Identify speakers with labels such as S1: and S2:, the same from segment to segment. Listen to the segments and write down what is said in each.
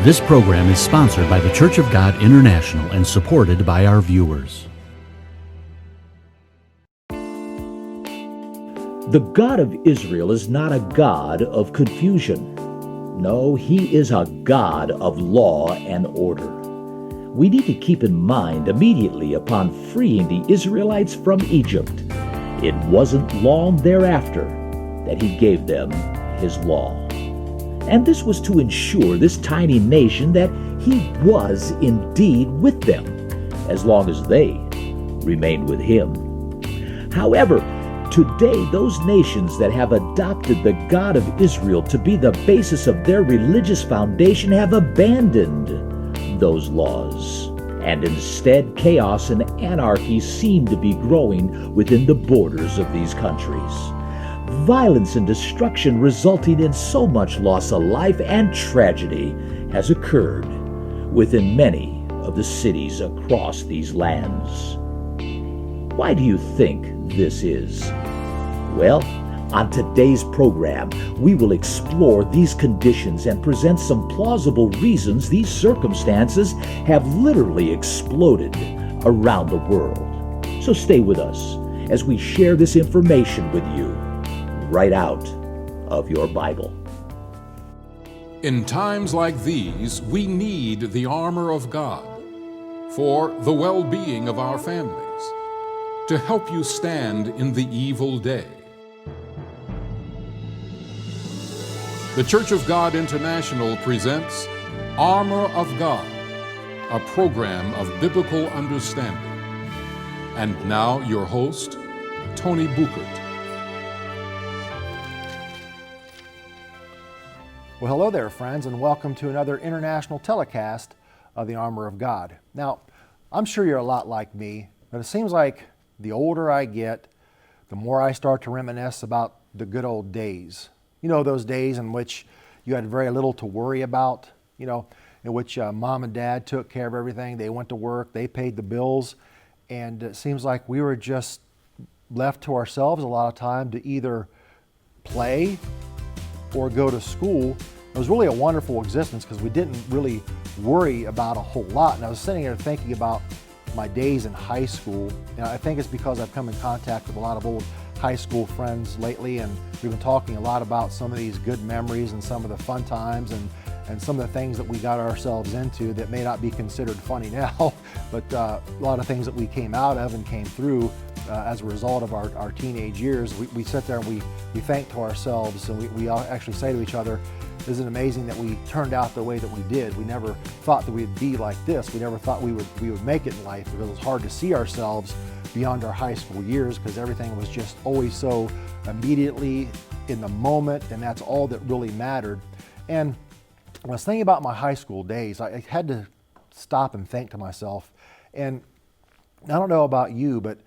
S1: This program is sponsored by the Church of God International and supported by our viewers.
S2: The God of Israel is not a God of confusion. No, He is a God of law and order. We need to keep in mind immediately upon freeing the Israelites from Egypt, it wasn't long thereafter that He gave them His law. And this was to ensure this tiny nation that He was indeed with them, as long as they remained with Him. However, today, those nations that have adopted the God of Israel to be the basis of their religious foundation have abandoned those laws, and instead chaos and anarchy seem to be growing within the borders of these countries. Violence and destruction resulting in so much loss of life and tragedy has occurred within many of the cities across these lands. Why do you think this is? Well, on today's program, we will explore these conditions and present some plausible reasons these circumstances have literally exploded around the world. So stay with us as we share this information with you right out of your Bible.
S3: In times like these, we need the armor of God for the well-being of our families, to help you stand in the evil day. The Church of God International presents Armor of God, a program of biblical understanding. And now your host, Tony Buchert.
S4: Well, hello there, friends, and welcome to another international telecast of the Armor of God. Now, I'm sure you're a lot like me, but it seems like the older I get, the more I start to reminisce about the good old days. You know, those days in which you had very little to worry about, in which mom and dad took care of everything. They went to work, they paid the bills, and it seems like we were just left to ourselves a lot of time to either play or go to school. It was really a wonderful existence because we didn't really worry about a whole lot. And I was sitting here thinking about my days in high school, and I think it's because I've come in contact with a lot of old high school friends lately, and we've been talking a lot about some of these good memories and some of the fun times and some of the things that we got ourselves into that may not be considered funny now, but a lot of things that we came out of and came through as a result of our teenage years. We sit there and we think to ourselves, and we actually say to each other, isn't it amazing that we turned out the way that we did? We never thought that we'd be like this. We never thought we would make it in life, because it was hard to see ourselves beyond our high school years, because everything was just always so immediately in the moment, and that's all that really mattered. And when I was thinking about my high school days, I had to stop and think to myself, and I don't know about you, but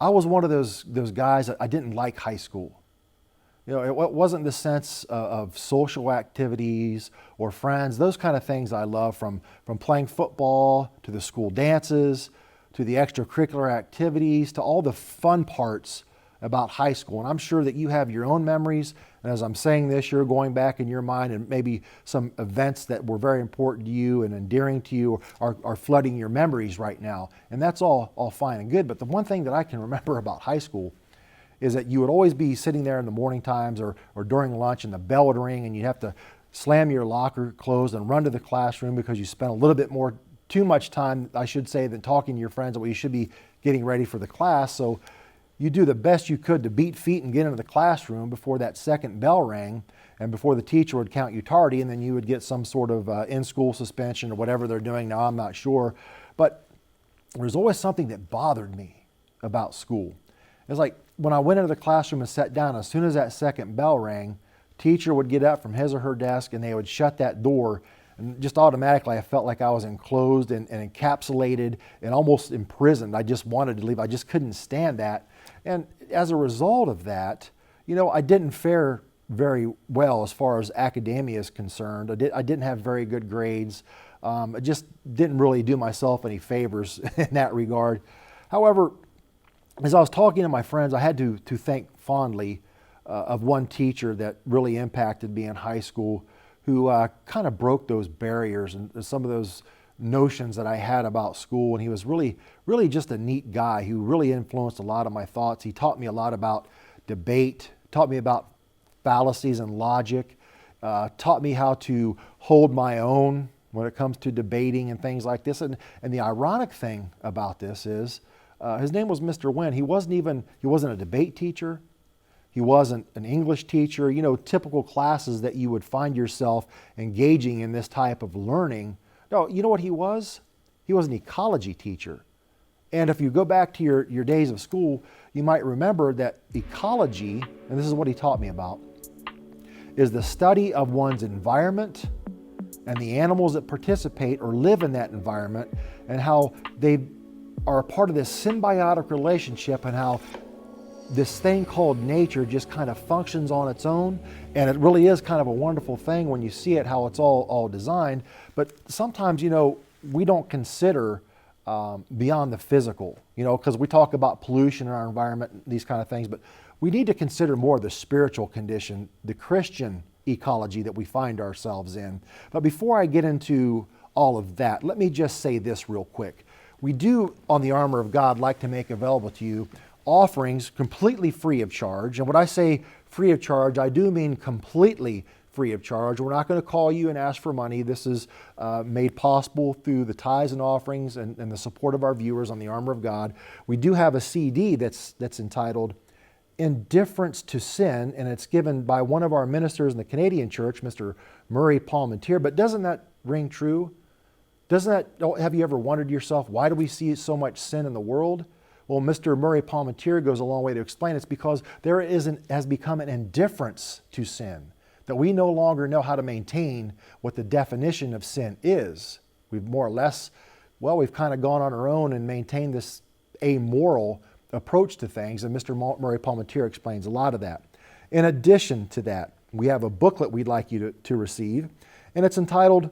S4: I was one of those guys that I didn't like high school. It wasn't the sense of social activities or friends, those kind of things I love, from playing football to the school dances to the extracurricular activities to all the fun parts about high school. And I'm sure that you have your own memories, and as I'm saying this, you're going back in your mind, and maybe some events that were very important to you and endearing to you are flooding your memories right now. And that's all fine and good. But the one thing that I can remember about high school is that you would always be sitting there in the morning times or during lunch, and the bell would ring, and you'd have to slam your locker closed and run to the classroom because you spent a little bit too much time, I should say, than talking to your friends. Well, you should be getting ready for the class. So you do the best you could to beat feet and get into the classroom before that second bell rang, and before the teacher would count you tardy, and then you would get some sort of in-school suspension or whatever they're doing now, I'm not sure. But there's always something that bothered me about school. It's like when I went into the classroom and sat down, as soon as that second bell rang, teacher would get up from his or her desk and they would shut that door, and just automatically I felt like I was enclosed and encapsulated and almost imprisoned. I just wanted to leave. I just couldn't stand that. And as a result of that, I didn't fare very well as far as academia is concerned. I didn't have very good grades. I just didn't really do myself any favors in that regard. However, as I was talking to my friends, I had to think fondly of one teacher that really impacted me in high school, who kind of broke those barriers and some of those notions that I had about school. And he was really just a neat guy who really influenced a lot of my thoughts. He taught me a lot about debate, taught me about fallacies and logic, taught me how to hold my own when it comes to debating and things like this. And the ironic thing about this is his name was Mr. Wynn. He wasn't a debate teacher. He wasn't an English teacher, typical classes that you would find yourself engaging in this type of learning. No, you know what he was? He was an ecology teacher. And if you go back to your days of school, you might remember that ecology, and this is what he taught me about, is the study of one's environment and the animals that participate or live in that environment, and how they are a part of this symbiotic relationship, and how this thing called nature just kind of functions on its own. And it really is kind of a wonderful thing when you see it, how it's all designed. But sometimes, we don't consider beyond the physical, because we talk about pollution in our environment and these kind of things, but we need to consider more the spiritual condition, the Christian ecology that we find ourselves in. But before I get into all of that, let me just say this real quick. We do, on the Armor of God, like to make available to you offerings completely free of charge. And when I say free of charge, I do mean completely free of charge. We're not going to call you and ask for money. This is made possible through the tithes and offerings and the support of our viewers on the Armor of God. We do have a CD that's entitled Indifference to Sin, and it's given by one of our ministers in the Canadian church, Mr. Murray Palmentier. But doesn't that ring true? Have you ever wondered yourself, why do we see so much sin in the world? Well, Mr. Murray Palmentier goes a long way to explain it's because there has become an indifference to sin, that we no longer know how to maintain what the definition of sin is. We've more or less, we've kind of gone on our own and maintained this amoral approach to things, and Mr. Murray Palmentier explains a lot of that. In addition to that, we have a booklet we'd like you to receive, and it's entitled,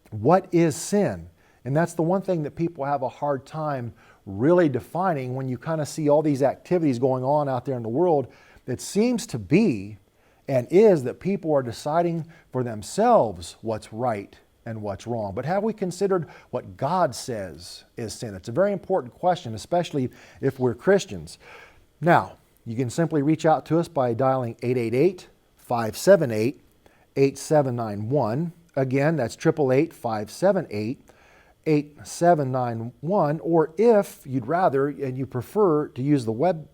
S4: What is Sin? And that's the one thing that people have a hard time really defining when you kind of see all these activities going on out there in the world. It seems to be and is that people are deciding for themselves what's right and what's wrong. But have we considered what God says is sin? It's a very important question, especially if we're Christians. Now, you can simply reach out to us by dialing 888-578-8791. Again, that's 888-578-8791. Or if you'd rather and you prefer to use the World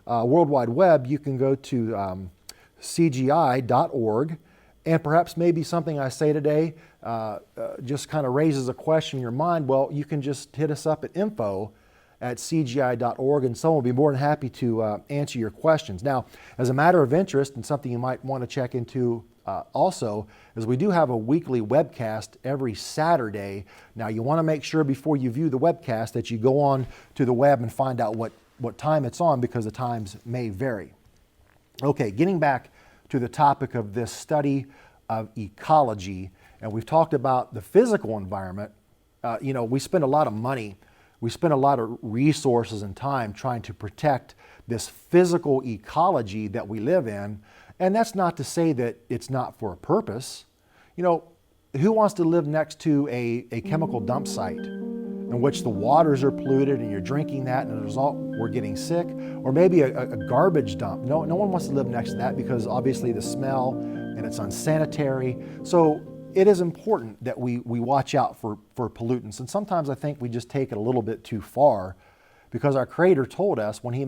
S4: Wide Web, you can go to cgi.org, and perhaps maybe something I say today just kind of raises a question in your mind. Well, you can just hit us up at info@cgi.org, and someone will be more than happy to answer your questions. Now, as a matter of interest, and something you might want to check into also, is we do have a weekly webcast every Saturday. Now, you want to make sure before you view the webcast that you go on to the web and find out what time it's on, because the times may vary. Okay, getting back to the topic of this study of ecology, and we've talked about the physical environment. We spend a lot of money, we spend a lot of resources and time trying to protect this physical ecology that we live in, and that's not to say that it's not for a purpose. Who wants to live next to a chemical dump site in which the waters are polluted and you're drinking that, and as a result we're getting sick? Or maybe a garbage dump. No one wants to live next to that, because obviously the smell and it's unsanitary. So it is important that we watch out for pollutants. And sometimes I think we just take it a little bit too far, because our Creator told us when He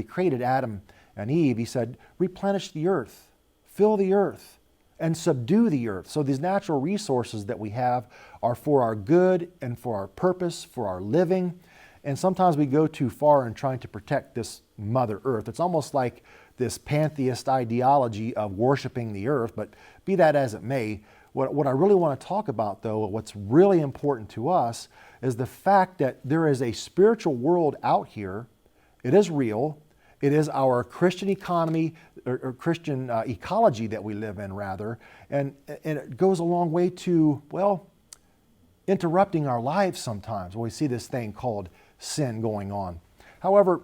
S4: created Adam and Eve, He said, replenish the earth, fill the earth, and subdue the earth. So these natural resources that we have are for our good and for our purpose, for our living. And sometimes we go too far in trying to protect this Mother Earth. It's almost like this pantheist ideology of worshiping the earth, but be that as it may, what I really want to talk about, though, what's really important to us, is the fact that there is a spiritual world out here. It is real. It is our Christian economy, or Christian ecology that we live in, rather. And it goes a long way to, interrupting our lives sometimes when we see this thing called sin going on. However,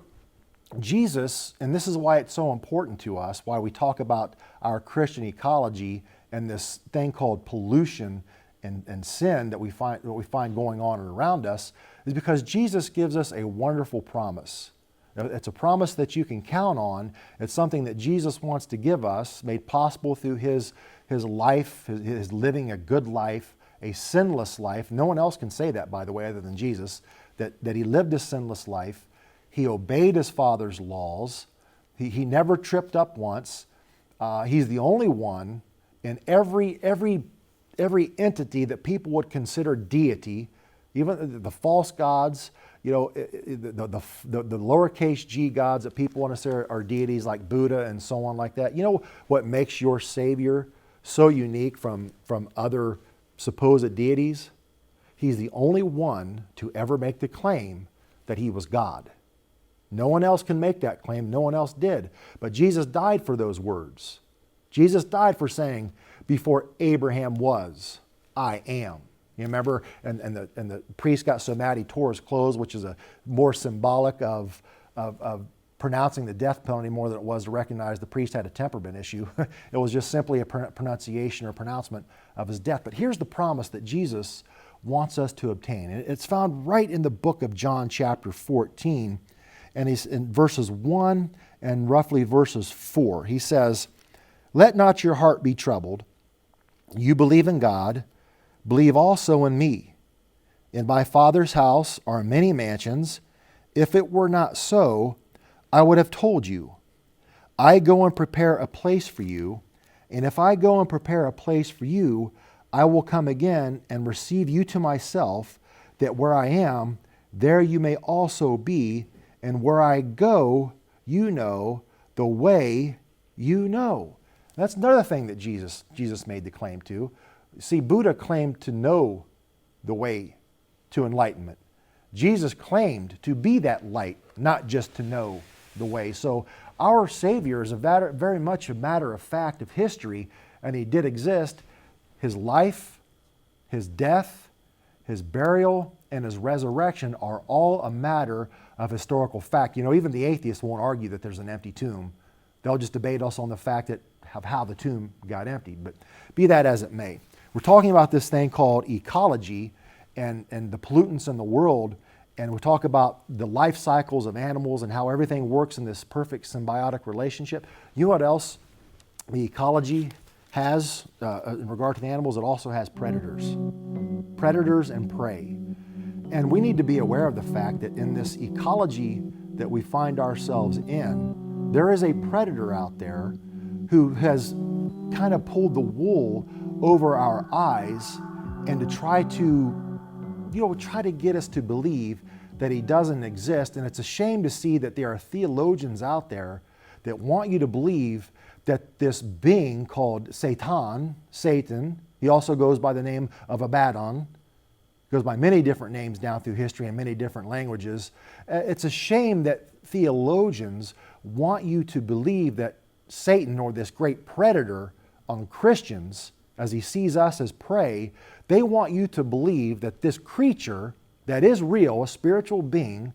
S4: Jesus, and this is why it's so important to us, why we talk about our Christian ecology and this thing called pollution and sin that we find going on around us is because Jesus gives us a wonderful promise. It's a promise that you can count on. It's something that Jesus wants to give us, made possible through his life, his living a good life, a sinless life. No one else can say that, by the way, other than Jesus, that he lived a sinless life. He obeyed his Father's laws. He never tripped up once. He's the only one in every entity that people would consider deity, even the false gods, the lowercase g gods that people want to say are deities like Buddha and so on like that. You know what makes your Savior so unique from other supposed deities? He's the only one to ever make the claim that he was God. No one else can make that claim. No one else did. But Jesus died for those words. Jesus died for saying, before Abraham was, I am. You remember? And the priest got so mad he tore his clothes, which is a more symbolic of pronouncing the death penalty more than it was to recognize the priest had a temperament issue. It was just simply a pronunciation or pronouncement of his death. But here's the promise that Jesus wants us to obtain. It's found right in the book of John chapter 14, and he's in verses 1 and roughly verses 4. He says, "Let not your heart be troubled. You believe in God, believe also in me. In my Father's house are many mansions. If it were not so, I would have told you. I go and prepare a place for you, and if I go and prepare a place for you, I will come again and receive you to myself, that where I am, there you may also be, and where I go, you know, the way you know." That's another thing that Jesus made the claim to. See, Buddha claimed to know the way to enlightenment. Jesus claimed to be that light, not just to know the way. So our Savior is very much a matter of fact of history, and he did exist. His life, his death, his burial, and his resurrection are all a matter of historical fact. You know, even the atheists won't argue that there's an empty tomb. They'll just debate us on the fact of how the tomb got emptied. But be that as it may, we're talking about this thing called ecology and the pollutants in the world, and we talk about the life cycles of animals and how everything works in this perfect symbiotic relationship. You know what else the ecology has in regard to the animals? It also has predators and prey. And we need to be aware of the fact that in this ecology that we find ourselves in, there is a predator out there who has kind of pulled the wool over our eyes and to try to get us to believe that he doesn't exist. And it's a shame to see that there are theologians out there that want you to believe that this being called Satan, he also goes by the name of Abaddon, goes by many different names down through history and many different languages. It's a shame that theologians want you to believe that Satan, or this great predator on Christians, as he sees us as prey, they want you to believe that this creature that is real, a spiritual being,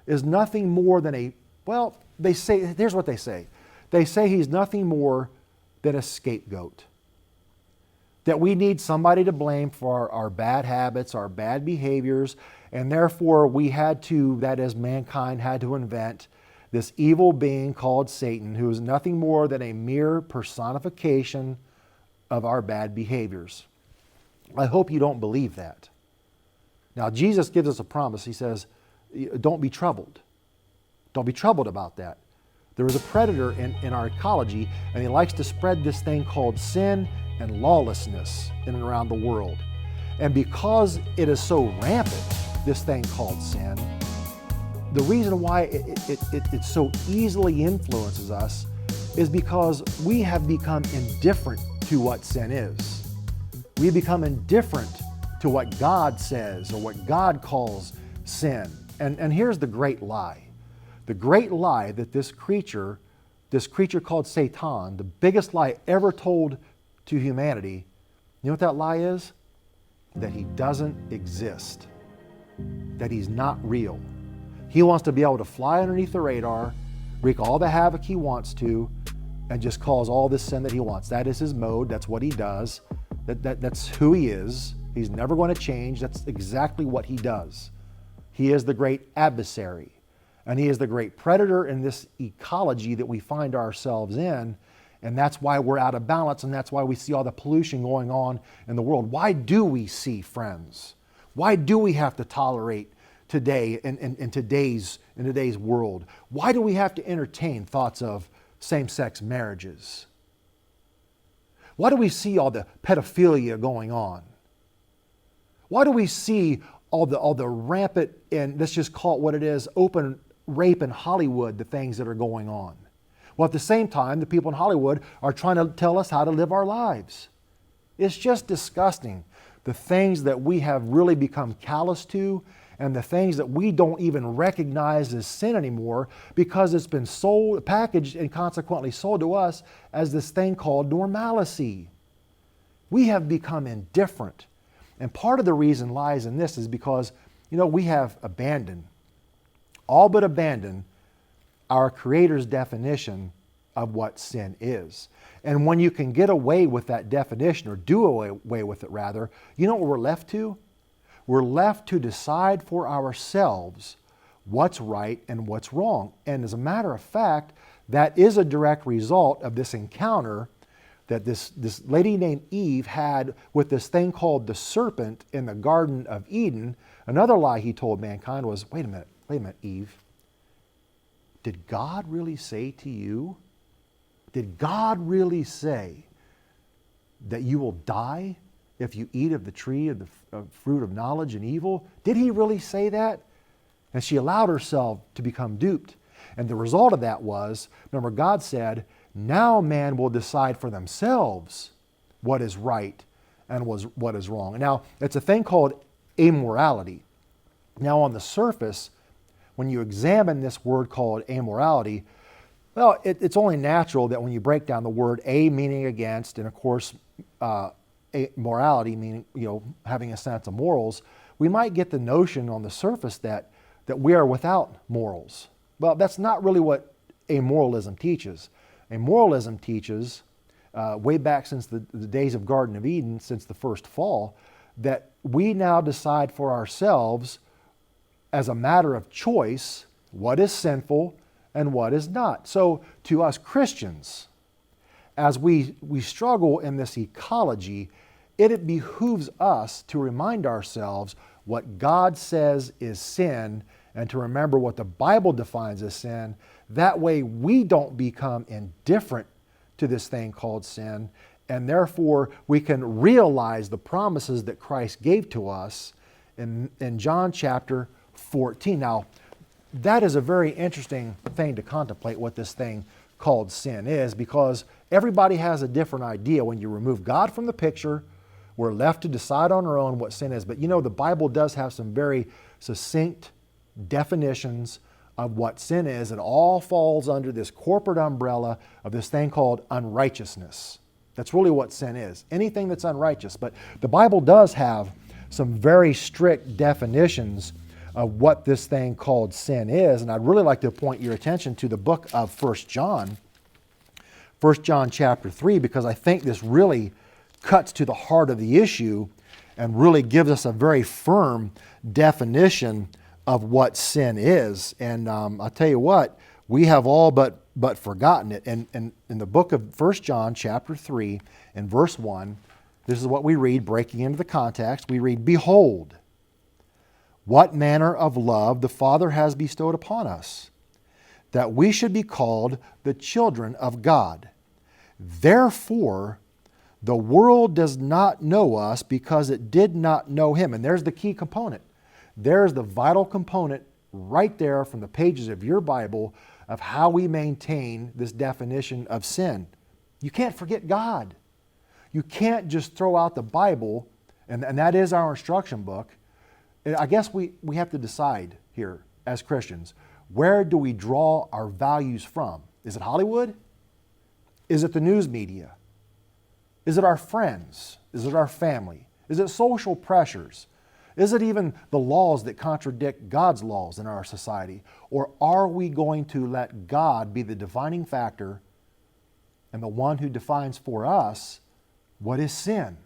S4: is nothing more than here's what they say. They say he's nothing more than a scapegoat. That we need somebody to blame for our bad habits, our bad behaviors, and therefore that is mankind had to invent this evil being called Satan, who is nothing more than a mere personification of our bad behaviors. I hope you don't believe that. Now, Jesus gives us a promise. He says, don't be troubled. Don't be troubled about that. There is a predator in our ecology, and he likes to spread this thing called sin and lawlessness in and around the world. And because it is so rampant, this thing called sin, the reason why it so easily influences us is because we have become indifferent to what sin is. We become indifferent to what God says or what God calls sin. And here's the great lie. The great lie that this creature called Satan, the biggest lie ever told to humanity, you know what that lie is? That he doesn't exist. That he's not real. He wants to be able to fly underneath the radar, wreak all the havoc he wants to, and just cause all this sin that he wants. That is his mode. That's what he does. That's who he is. He's never going to change. That's exactly what he does. He is the great adversary, and he is the great predator in this ecology that we find ourselves in, and that's why we're out of balance, and that's why we see all the pollution going on in the world. Why do we see, friends? Why do we have to tolerate today in today's world? Why do we have to entertain thoughts of same-sex marriages? Why do we see all the pedophilia going on? Why do we see all the rampant, and let's just call it what it is, open rape in Hollywood, the things that are going on? Well, at the same time, the people in Hollywood are trying to tell us how to live our lives. It's just disgusting, the things that we have really become callous to, and the things that we don't even recognize as sin anymore because it's been sold, packaged, and consequently sold to us as this thing called normalcy. We have become indifferent. And part of the reason lies in this is because, we have all but abandoned our Creator's definition of what sin is. And when you can get away with that definition, or do away with it rather, you know what we're left to? We're left to decide for ourselves what's right and what's wrong. And as a matter of fact, that is a direct result of this encounter that this lady named Eve had with this thing called the serpent in the Garden of Eden. Another lie he told mankind was, wait a minute, Eve. Did God really say to you? Did God really say that you will die if you eat of the tree of the fruit of knowledge and evil? Did he really say that? And she allowed herself to become duped. And the result of that was, remember, God said, now man will decide for themselves what is right and what is wrong. Now, it's a thing called amorality. Now, on the surface, when you examine this word called amorality, well, it's only natural that when you break down the word, a meaning against, and of course, morality meaning, having a sense of morals, we might get the notion on the surface that we are without morals. Well, that's not really what amoralism teaches. Amoralism teaches, way back since the days of Garden of Eden, since the first fall, that we now decide for ourselves as a matter of choice what is sinful and what is not. So to us Christians, as we struggle in this ecology, it behooves us to remind ourselves what God says is sin and to remember what the Bible defines as sin. That way we don't become indifferent to this thing called sin, and therefore we can realize the promises that Christ gave to us in John chapter 14. Now, that is a very interesting thing to contemplate, what this thing called sin is, because everybody has a different idea. When you remove God from the picture, we're left to decide on our own what sin is. But the Bible does have some very succinct definitions of what sin is. It all falls under this corporate umbrella of this thing called unrighteousness. That's really what sin is. Anything that's unrighteous. But the Bible does have some very strict definitions of what this thing called sin is. And I'd really like to point your attention to the book of 1 John. 1 John chapter 3, because I think this really cuts to the heart of the issue and really gives us a very firm definition of what sin is. And I'll tell you what, we have all but forgotten it. And in the book of 1 John chapter 3 and verse 1, this is what we read, breaking into the context. We read, "Behold, what manner of love the Father has bestowed upon us, that we should be called the children of God. Therefore, the world does not know us because it did not know Him." And there's the key component. There's the vital component right there from the pages of your Bible of how we maintain this definition of sin. You can't forget God. You can't just throw out the Bible, and that is our instruction book. I guess we have to decide here as Christians, where do we draw our values from? Is it Hollywood? Is it the news media? Is it our friends? Is it our family? Is it social pressures? Is it even the laws that contradict God's laws in our society? Or are we going to let God be the defining factor and the one who defines for us what is sin.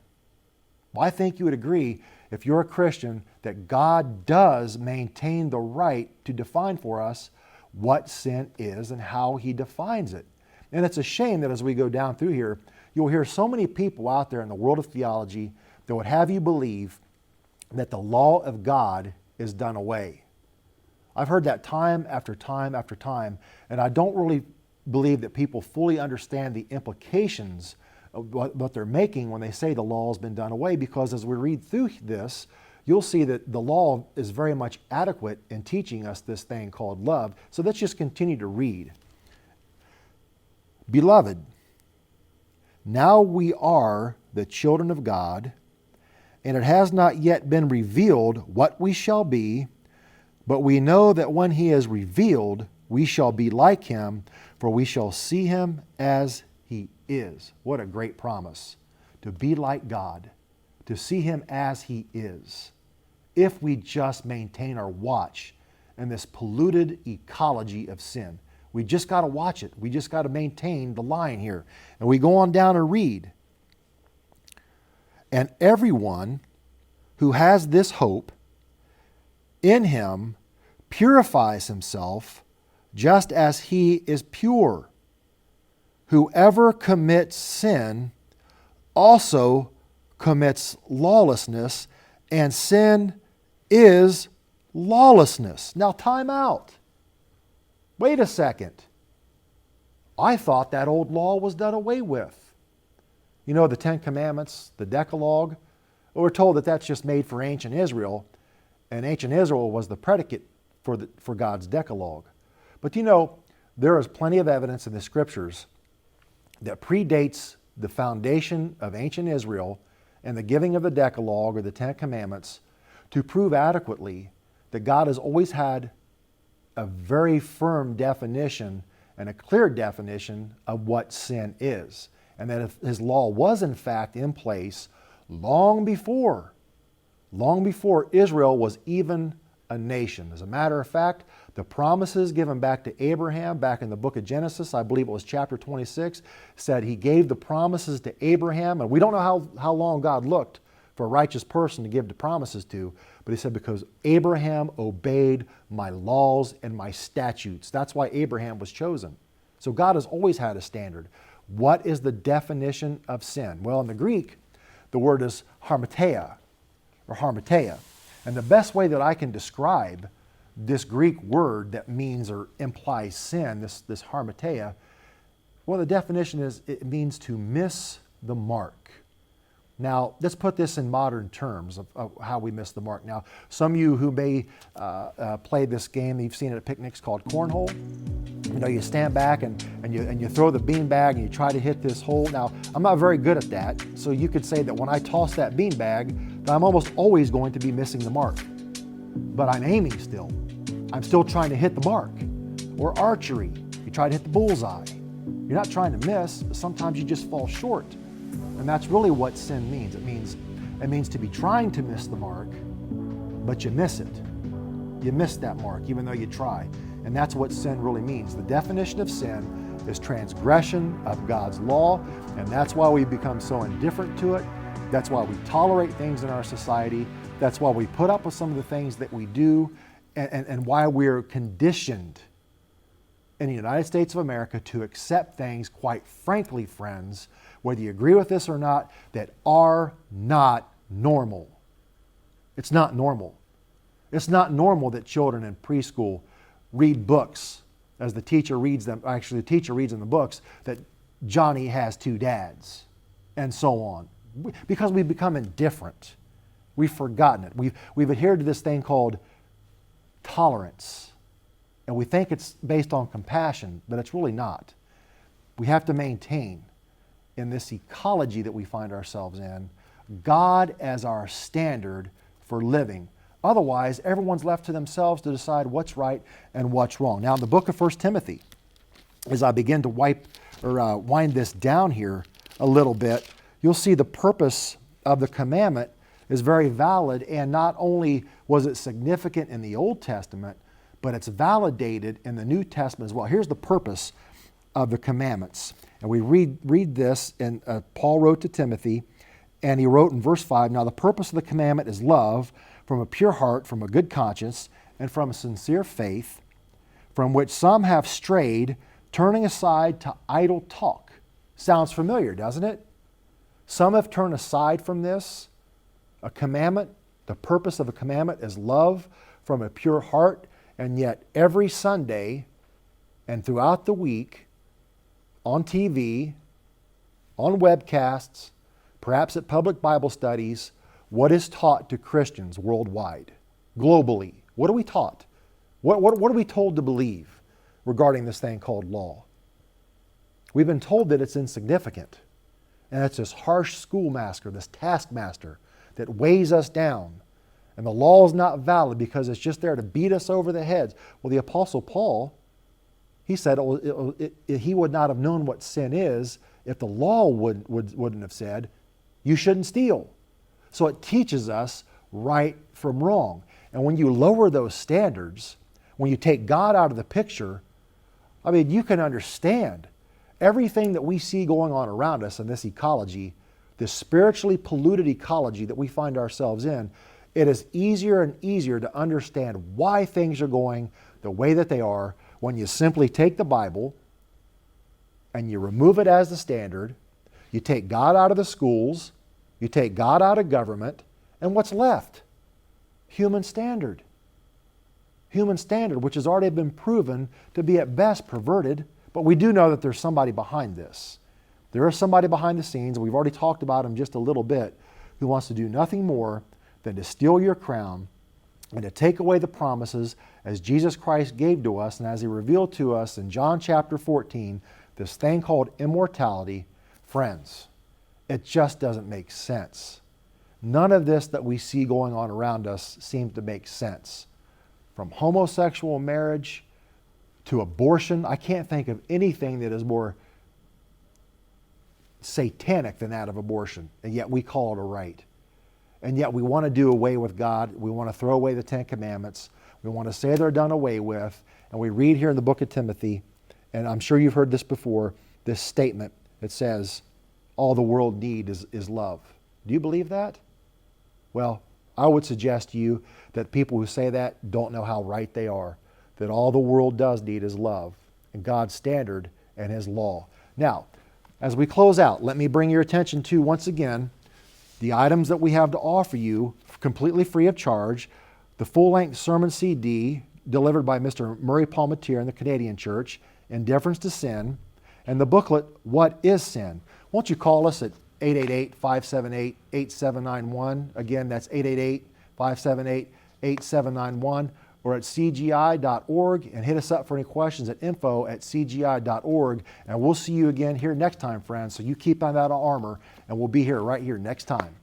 S4: Well, I think you would agree, if you're a Christian, that God does maintain the right to define for us what sin is and how He defines it. And it's a shame that as we go down through here, you'll hear so many people out there in the world of theology that would have you believe that the law of God is done away. I've heard that time after time after time, and I don't really believe that people fully understand the implications of what they're making when they say the law has been done away, because as we read through this, you'll see that the law is very much adequate in teaching us this thing called love. So let's just continue to read. Beloved, now we are the children of God, and it has not yet been revealed what we shall be, but we know that when He is revealed, we shall be like Him, for we shall see Him as He is. What a great promise, to be like God, to see Him as He is, if we just maintain our watch in this polluted ecology of sin. We just got to watch it. We just got to maintain the line here. And we go on down and read. And everyone who has this hope in Him purifies himself just as He is pure. Whoever commits sin also commits lawlessness, and sin is lawlessness. Now, time out. Wait a second. I thought that old law was done away with. You know, the Ten Commandments, the Decalogue, we're told that that's just made for ancient Israel, and ancient Israel was the predicate for God's Decalogue. But you know, there is plenty of evidence in the Scriptures that predates the foundation of ancient Israel and the giving of the Decalogue or the Ten Commandments to prove adequately that God has always had a very firm definition and a clear definition of what sin is. And that if His law was in fact in place long before Israel was even a nation. As a matter of fact, the promises given back to Abraham, back in the book of Genesis, I believe it was chapter 26, said He gave the promises to Abraham, and we don't know how long God looked for a righteous person to give the promises to, but He said, because Abraham obeyed my laws and my statutes. That's why Abraham was chosen. So God has always had a standard. What is the definition of sin? Well, in the Greek, the word is harmateia, or harmateia. And the best way that I can describe this Greek word that means or implies sin, this harmateia, well, the definition is it means to miss the mark. Now, let's put this in modern terms of how we miss the mark. Now, some of you who may play this game, you've seen it at picnics called cornhole. You know, you stand back and you throw the beanbag and you try to hit this hole. Now, I'm not very good at that, so you could say that when I toss that beanbag, I'm almost always going to be missing the mark. But I'm aiming still. I'm still trying to hit the mark. Or archery, you try to hit the bullseye. You're not trying to miss, but sometimes you just fall short. And that's really what sin means. It means to be trying to miss the mark, but you miss it. You miss that mark even though you try. And that's what sin really means. The definition of sin is transgression of God's law, and that's why we become so indifferent to it. That's why we tolerate things in our society. That's why we put up with some of the things that we do, and why we're conditioned in the United States of America to accept things, quite frankly, friends, whether you agree with this or not, that are not normal. It's not normal. It's not normal that children in preschool read books as the teacher reads them. Actually, the teacher reads in the books that Johnny has two dads, and so on. Because we've become indifferent. We've forgotten it. We've adhered to this thing called tolerance. And we think it's based on compassion, but it's really not. We have to maintain in this ecology that we find ourselves in, God as our standard for living. Otherwise, everyone's left to themselves to decide what's right and what's wrong. Now, in the book of 1 Timothy, as I begin to wind this down here a little bit, you'll see the purpose of the commandment is very valid, and not only was it significant in the Old Testament, but it's validated in the New Testament as well. Here's the purpose of the commandments. And we read this, and Paul wrote to Timothy, and he wrote in verse 5, "Now the purpose of the commandment is love from a pure heart, from a good conscience, and from a sincere faith, from which some have strayed, turning aside to idle talk." Sounds familiar, doesn't it? Some have turned aside from this. A commandment, the purpose of a commandment is love from a pure heart, and yet every Sunday and throughout the week, on TV, on webcasts, perhaps at public Bible studies, what is taught to Christians worldwide, globally? What are we taught? What are we told to believe regarding this thing called law? We've been told that it's insignificant, and it's this harsh schoolmaster, this taskmaster that weighs us down, and the law is not valid because it's just there to beat us over the heads. Well, the Apostle Paul, he said he would not have known what sin is if the law wouldn't have said, you shouldn't steal. So it teaches us right from wrong. And when you lower those standards, when you take God out of the picture, I mean, you can understand everything that we see going on around us in this ecology, this spiritually polluted ecology that we find ourselves in. It is easier and easier to understand why things are going the way that they are when you simply take the Bible and you remove it as the standard, you take God out of the schools, you take God out of government, and what's left? Human standard. Human standard, which has already been proven to be at best perverted, but we do know that there's somebody behind this. There is somebody behind the scenes, and we've already talked about him just a little bit, who wants to do nothing more than to steal your crown and to take away the promises as Jesus Christ gave to us and as he revealed to us in John chapter 14, this thing called immortality. Friends, it just doesn't make sense. None of this that we see going on around us seems to make sense. From homosexual marriage to abortion, I can't think of anything that is more satanic than that of abortion, and yet we call it a right. And yet we want to do away with God. We want to throw away the Ten Commandments. We want to say they're done away with. And we read here in the book of Timothy, and I'm sure you've heard this before, this statement that says, all the world needs is love. Do you believe that? Well, I would suggest to you that people who say that don't know how right they are, that all the world does need is love and God's standard and His law. Now, as we close out, let me bring your attention to, once again, the items that we have to offer you completely free of charge. The full-length sermon CD delivered by Mr. Murray Palmatier in the Canadian Church, Indifference to Sin, and the booklet, What is Sin? Won't you call us at 888-578-8791. Again, that's 888-578-8791, or at cgi.org, and hit us up for any questions at info@cgi.org. And we'll see you again here next time, friends. So you keep on that armor, and we'll be here right here next time.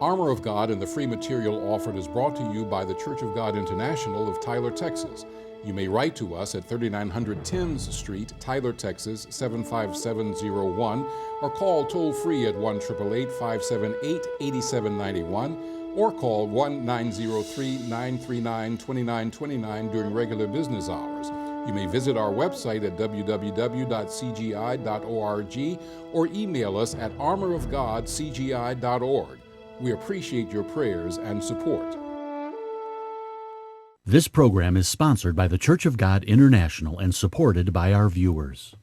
S3: Armor of God and the free material offered is brought to you by the Church of God International of Tyler, Texas. You may write to us at 3900 Timms Street, Tyler, Texas 75701, or call toll-free at 1-888-578-8791, or call 1-903-939-2929 during regular business hours. You may visit our website at www.cgi.org or email us at armorofgodcgi.org. We appreciate your prayers and support.
S1: This program is sponsored by the Church of God International and supported by our viewers.